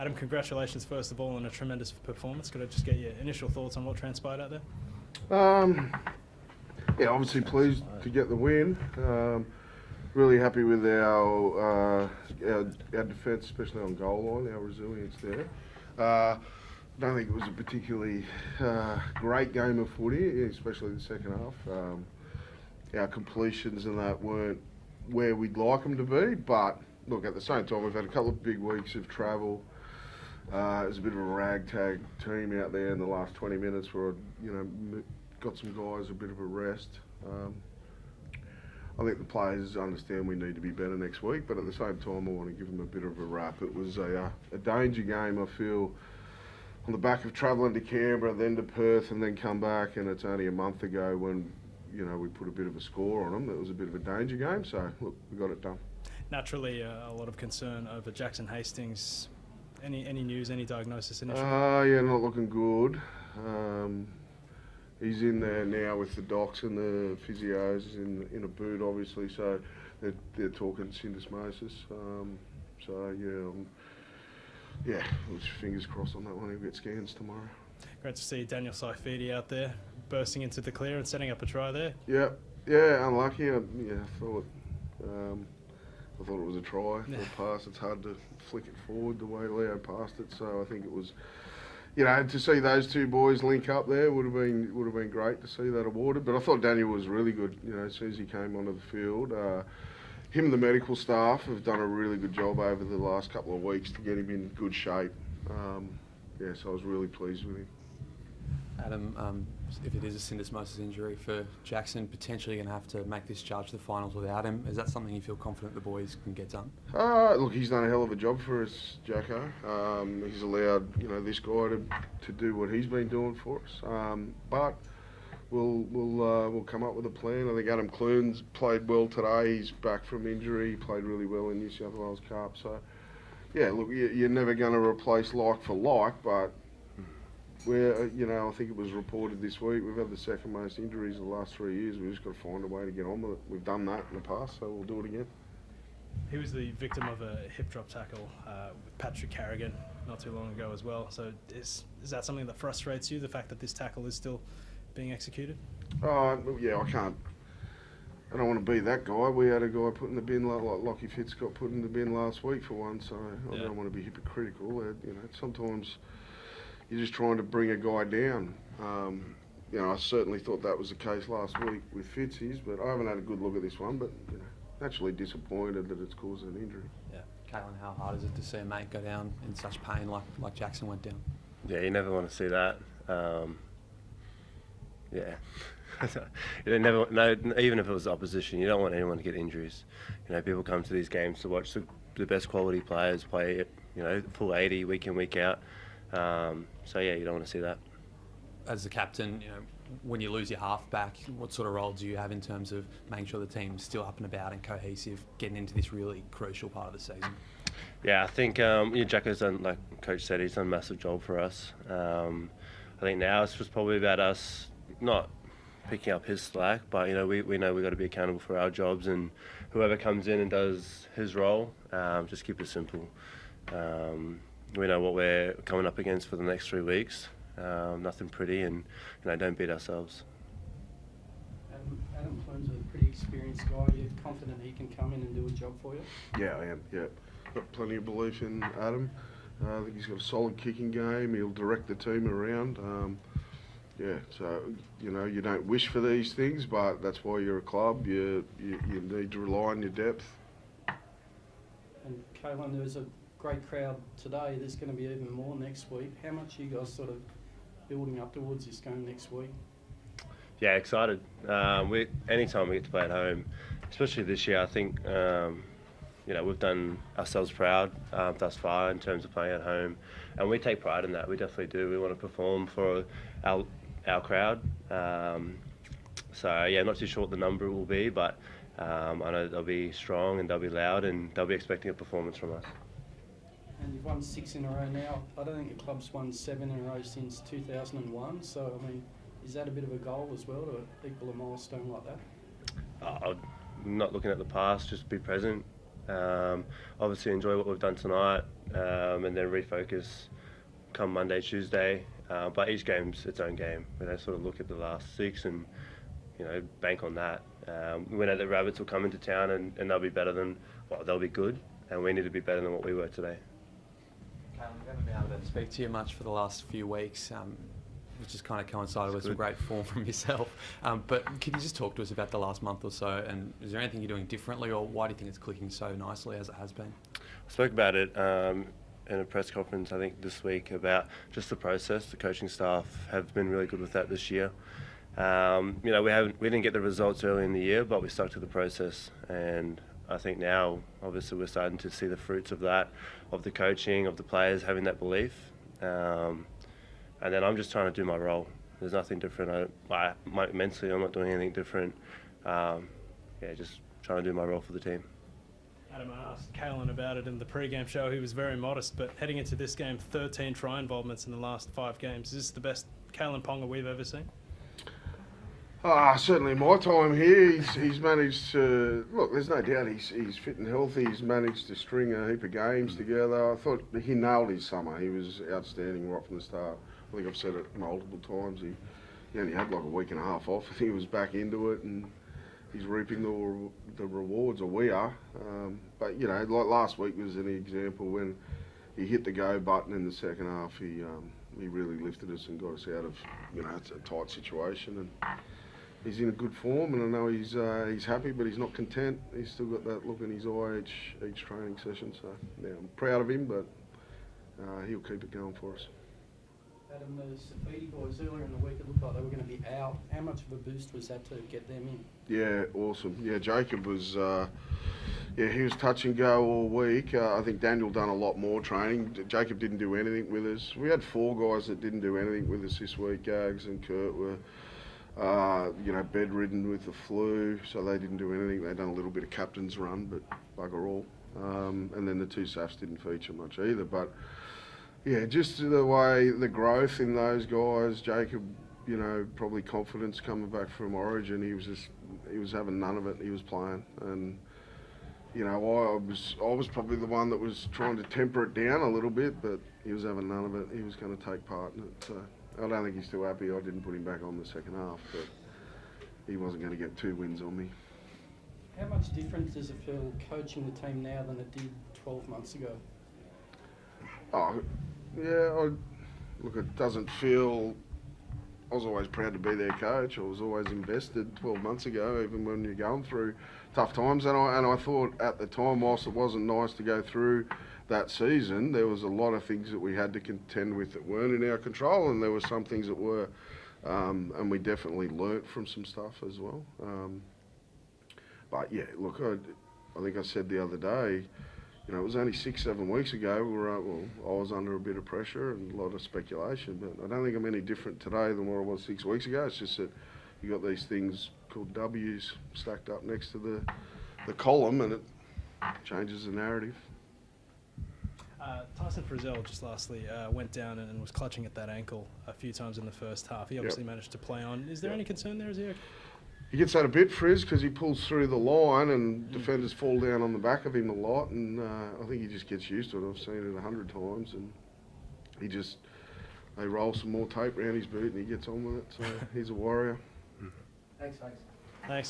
Adam, congratulations first of all on a tremendous performance. Could I just get your initial thoughts on what transpired out there? Yeah, obviously pleased to get the win. Really happy with our defence, especially on goal line, our resilience there. Don't think it was a particularly great game of footy, especially the second half. Our completions and that weren't where we'd like them to be, but look, at the same time, we've had a couple of big weeks of travel. There's a bit of a ragtag team out there in the last 20 minutes where got some guys a bit of a rest. I think the players understand we need to be better next week, but at the same time, I want to give them a bit of a rap. It was a danger game, I feel, on the back of travelling to Canberra, then to Perth, and then come back, and it's only a month ago when we put a bit of a score on them. It was a bit of a danger game, so look, we got it done. Naturally, a lot of concern over Jackson Hastings. Any news, any diagnosis initially? Yeah, not looking good. He's in there now with the docs and the physios in a boot, obviously, so they're talking syndesmosis. Yeah, fingers crossed on that one. He'll get scans tomorrow. Great to see Daniel Saifidi out there, bursting into the clear and setting up a try there. Yeah, unlucky. I thought it was a try. Yeah. A pass. It's hard to flick it forward the way Leo passed it. So I think it was, to see those two boys link up there would have been great to see that awarded. But I thought Daniel was really good. As soon as he came onto the field, him and the medical staff have done a really good job over the last couple of weeks to get him in good shape. So I was really pleased with him. Adam, if it is a syndesmosis injury for Jackson, potentially going to have to make this charge to the finals without him. Is that something you feel confident the boys can get done? Look, he's done a hell of a job for us, Jacko. He's allowed this guy to do what he's been doing for us. But we'll come up with a plan. I think Adam Clune's played well today. He's back from injury. He played really well in New South Wales Cup. So, yeah, look, you're never going to replace like for like, but I think it was reported this week, we've had the second most injuries in the last 3 years. We've just got to find a way to get on with it. We've done that in the past, so we'll do it again. He was the victim of a hip drop tackle with Patrick Carrigan not too long ago as well. So is that something that frustrates you, the fact that this tackle is still being executed? Yeah, I don't want to be that guy. We had a guy put in the bin like Lockie Fitz got put in the bin last week for one, so I don't want to be hypocritical. Sometimes you're just trying to bring a guy down. I certainly thought that was the case last week with Fitzy's, but I haven't had a good look at this one, but naturally disappointed that it's caused an injury. Yeah. Caitlin, how hard is it to see a mate go down in such pain like Jackson went down? Yeah, you never want to see that. You never, no, even if it was opposition, you don't want anyone to get injuries. People come to these games to watch the best quality players play, full 80 week in, week out. You don't want to see that. As the captain, when you lose your halfback, what sort of role do you have in terms of making sure the team's still up and about and cohesive, getting into this really crucial part of the season? Yeah, I think Jacko's done, like Coach said, he's done a massive job for us. I think now it's just probably about us not picking up his slack, but we know we've got to be accountable for our jobs, and whoever comes in and does his role, just keep it simple. We know what we're coming up against for the next 3 weeks. Nothing pretty, and don't beat ourselves. Adam Clune's a pretty experienced guy. You're confident he can come in and do a job for you? Yeah, I am. Yeah, got plenty of belief in Adam. I think he's got a solid kicking game. He'll direct the team around. You don't wish for these things, but that's why you're a club. You need to rely on your depth. And Caitlin, there was a great crowd today. There's going to be even more next week. How much are you guys sort of building up towards this game next week? Yeah, excited. Anytime we get to play at home, especially this year, I think we've done ourselves proud thus far in terms of playing at home, and we take pride in that. We definitely do. We want to perform for our crowd. Not too sure what the number will be, but I know they'll be strong and they'll be loud and they'll be expecting a performance from us. And you've won 6 in a row now. I don't think the club's won 7 in a row since 2001. So, is that a bit of a goal as well to equal a milestone like that? I'm not looking at the past, just be present. Obviously enjoy what we've done tonight, and then refocus come Monday, Tuesday. But each game's its own game. We don't sort of look at the last 6 and bank on that. We know that Rabbits will come into town and they'll be better than, well, they'll be good, and we need to be better than what we were today. Callum, we haven't been able to speak to you much for the last few weeks, which has kind of coincided with some great form from yourself. But can you just talk to us about the last month or so, and is there anything you're doing differently, or why do you think it's clicking so nicely as it has been? I spoke about it in a press conference, I think, this week, about just the process. The coaching staff have been really good with that this year. We didn't get the results early in the year, but we stuck to the process, and I think now, obviously, we're starting to see the fruits of that, of the coaching, of the players having that belief. And then I'm just trying to do my role. There's nothing different. Mentally, I'm not doing anything different. Just trying to do my role for the team. Adam, I asked Kalen about it in the pre-game show. He was very modest, but heading into this game, 13 try involvements in the last 5 games. Is this the best Kalen Ponga we've ever seen? Certainly my time here, he's managed to, look, there's no doubt he's fit and healthy. He's managed to string a heap of games together. I thought he nailed his summer. He was outstanding right from the start. I think I've said it multiple times. He only had like a week and a half off. I think he was back into it, and he's reaping the rewards, or we are. But like last week was an example when he hit the go button in the second half. He really lifted us and got us out of it's a tight situation, and he's in a good form. And I know he's happy, but he's not content. He's still got that look in his eye each training session. So I'm proud of him, but he'll keep it going for us. Adam, the Safidi boys, earlier in the week, it looked like they were going to be out. How much of a boost was that to get them in? Yeah, awesome. Yeah, Jacob was, he was touch and go all week. I think Daniel done a lot more training. Jacob didn't do anything with us. We had 4 guys that didn't do anything with us this week. Gags and Kurt were, bedridden with the flu, so they didn't do anything. They done a little bit of captain's run, but bugger all. And then the 2 Safs didn't feature much either, but yeah, just the way the growth in those guys, Jacob, probably confidence coming back from Origin. He was having none of it. He was playing, and I was probably the one that was trying to temper it down a little bit, but he was having none of it. He was going to take part in it. So I don't think he's too happy. I didn't put him back on the second half, but he wasn't going to get 2 wins on me. How much different does it feel coaching the team now than it did 12 months ago? Oh, yeah, look, it doesn't feel... I was always proud to be their coach. I was always invested 12 months ago, even when you're going through tough times. And I thought at the time, whilst it wasn't nice to go through that season, there was a lot of things that we had to contend with that weren't in our control, and there were some things that were. And we definitely learnt from some stuff as well. But yeah, look, I think I said the other day, it was only 6-7 weeks ago. I was under a bit of pressure and a lot of speculation, but I don't think I'm any different today than what I was 6 weeks ago. It's just that you got these things called W's stacked up next to the column, and it changes the narrative. Tyson Frizzell, just lastly, went down and was clutching at that ankle a few times in the first half. He obviously managed to play on. Is there any concern there? Is he okay? He gets that a bit, Frizz, because he pulls through the line and defenders fall down on the back of him a lot, and I think he just gets used to it. I've seen it 100 times, and they roll some more tape around his boot and he gets on with it, so he's a warrior. Thanks. Thanks.